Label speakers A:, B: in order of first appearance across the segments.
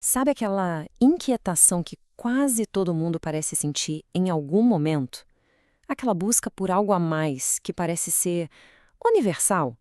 A: Sabe aquela inquietação que quase todo mundo parece sentir em algum momento? Aquela busca por algo a mais que parece ser universal?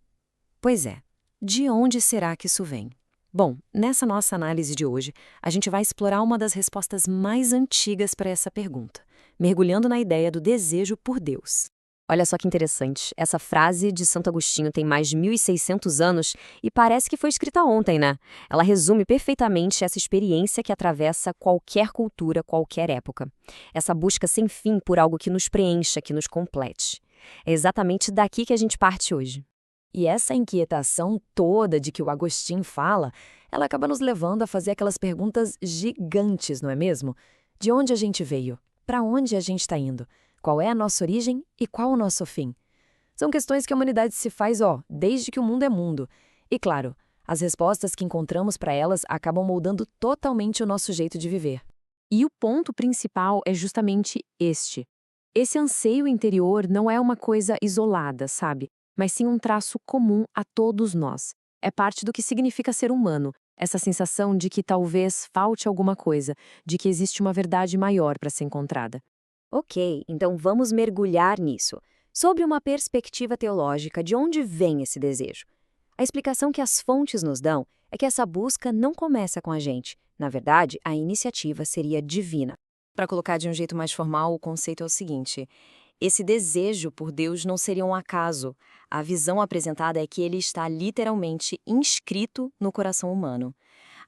A: Pois é. De onde será que isso vem? Bom, nessa nossa análise de hoje, a gente vai explorar uma das respostas mais antigas para essa pergunta, mergulhando na ideia do desejo por Deus. Olha só que interessante, essa frase de Santo Agostinho tem mais de 1.600 anos e parece que foi escrita ontem, né? Ela resume perfeitamente essa experiência que atravessa qualquer cultura, qualquer época. Essa busca sem fim por algo que nos preencha, que nos complete. É exatamente daqui que a gente parte hoje. E essa inquietação toda de que o Agostinho fala, ela acaba nos levando a fazer aquelas perguntas gigantes, não é mesmo? De onde a gente veio? Para onde a gente está indo? Qual é a nossa origem e qual o nosso fim? São questões que a humanidade se faz, desde que o mundo é mundo. E claro, as respostas que encontramos para elas acabam moldando totalmente o nosso jeito de viver. E o ponto principal é justamente este. Esse anseio interior não é uma coisa isolada, sabe? Mas sim um traço comum a todos nós. É parte do que significa ser humano, essa sensação de que talvez falte alguma coisa, de que existe uma verdade maior para ser encontrada.
B: Ok, então vamos mergulhar nisso. Sobre uma perspectiva teológica, de onde vem esse desejo? A explicação que as fontes nos dão é que essa busca não começa com a gente. Na verdade, a iniciativa seria divina.
A: Para colocar de um jeito mais formal, o conceito é o seguinte: esse desejo por Deus não seria um acaso. A visão apresentada é que ele está literalmente inscrito no coração humano.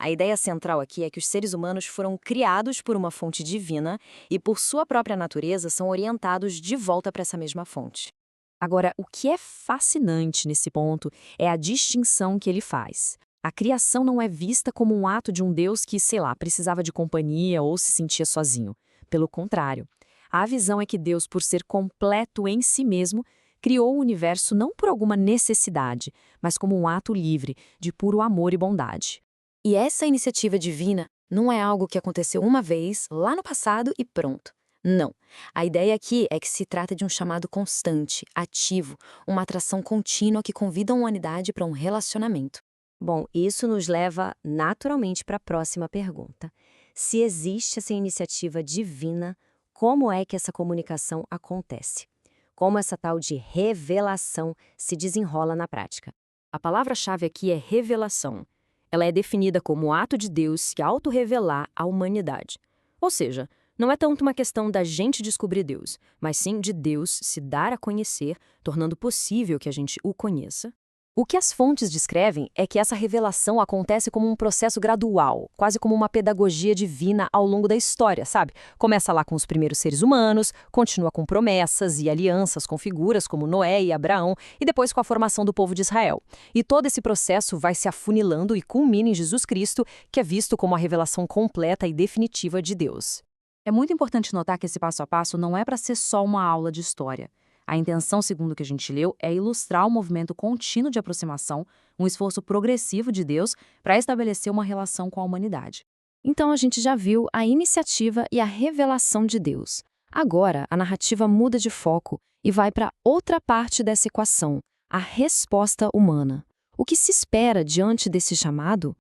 A: A ideia central aqui é que os seres humanos foram criados por uma fonte divina e, por sua própria natureza, são orientados de volta para essa mesma fonte. Agora, o que é fascinante nesse ponto é a distinção que ele faz. A criação não é vista como um ato de um Deus que, sei lá, precisava de companhia ou se sentia sozinho. Pelo contrário, a visão é que Deus, por ser completo em si mesmo, criou o universo não por alguma necessidade, mas como um ato livre, de puro amor e bondade. E essa iniciativa divina não é algo que aconteceu uma vez, lá no passado e pronto. Não. A ideia aqui é que se trata de um chamado constante, ativo, uma atração contínua que convida a humanidade para um relacionamento.
B: Bom, isso nos leva naturalmente para a próxima pergunta. Se existe essa iniciativa divina, como é que essa comunicação acontece? Como essa tal de revelação se desenrola na prática?
A: A palavra-chave aqui é revelação. Ela é definida como o ato de Deus se autorrevelar à humanidade. Ou seja, não é tanto uma questão da gente descobrir Deus, mas sim de Deus se dar a conhecer, tornando possível que a gente o conheça. O que as fontes descrevem é que essa revelação acontece como um processo gradual, quase como uma pedagogia divina ao longo da história, sabe? Começa lá com os primeiros seres humanos, continua com promessas e alianças com figuras como Noé e Abraão, e depois com a formação do povo de Israel. E todo esse processo vai se afunilando e culmina em Jesus Cristo, que é visto como a revelação completa e definitiva de Deus. É muito importante notar que esse passo a passo não é para ser só uma aula de história. A intenção, segundo o que a gente leu, é ilustrar o movimento contínuo de aproximação, um esforço progressivo de Deus para estabelecer uma relação com a humanidade. Então a gente já viu a iniciativa e a revelação de Deus. Agora a narrativa muda de foco e vai para outra parte dessa equação, a resposta humana. O que se espera diante desse chamado?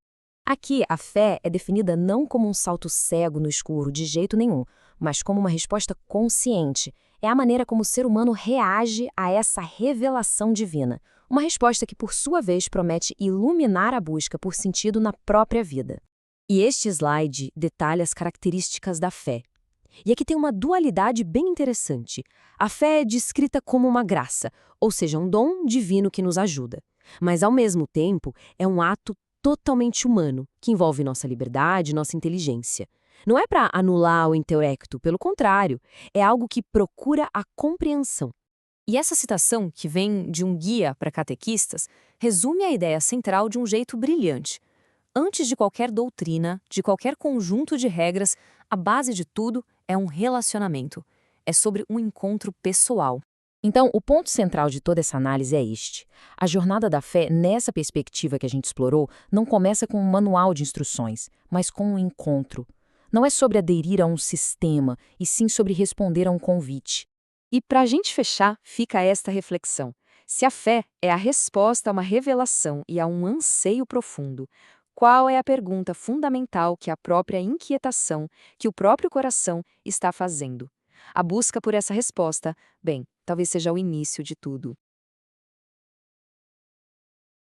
A: Aqui, a fé é definida não como um salto cego no escuro, de jeito nenhum, mas como uma resposta consciente. É a maneira como o ser humano reage a essa revelação divina. Uma resposta que, por sua vez, promete iluminar a busca por sentido na própria vida. E este slide detalha as características da fé. E aqui tem uma dualidade bem interessante. A fé é descrita como uma graça, ou seja, um dom divino que nos ajuda. Mas, ao mesmo tempo, é um ato totalmente humano, que envolve nossa liberdade e nossa inteligência. Não é para anular o intelecto, pelo contrário, é algo que procura a compreensão. E essa citação, que vem de um guia para catequistas, resume a ideia central de um jeito brilhante. Antes de qualquer doutrina, de qualquer conjunto de regras, a base de tudo é um relacionamento. É sobre um encontro pessoal. Então, o ponto central de toda essa análise é este. A jornada da fé, nessa perspectiva que a gente explorou, não começa com um manual de instruções, mas com um encontro. Não é sobre aderir a um sistema, e sim sobre responder a um convite. E para a gente fechar, fica esta reflexão. Se a fé é a resposta a uma revelação e a um anseio profundo,
C: Qual é a pergunta fundamental que a própria inquietação, que o próprio coração está fazendo? A busca por essa resposta, bem, talvez seja o início de tudo.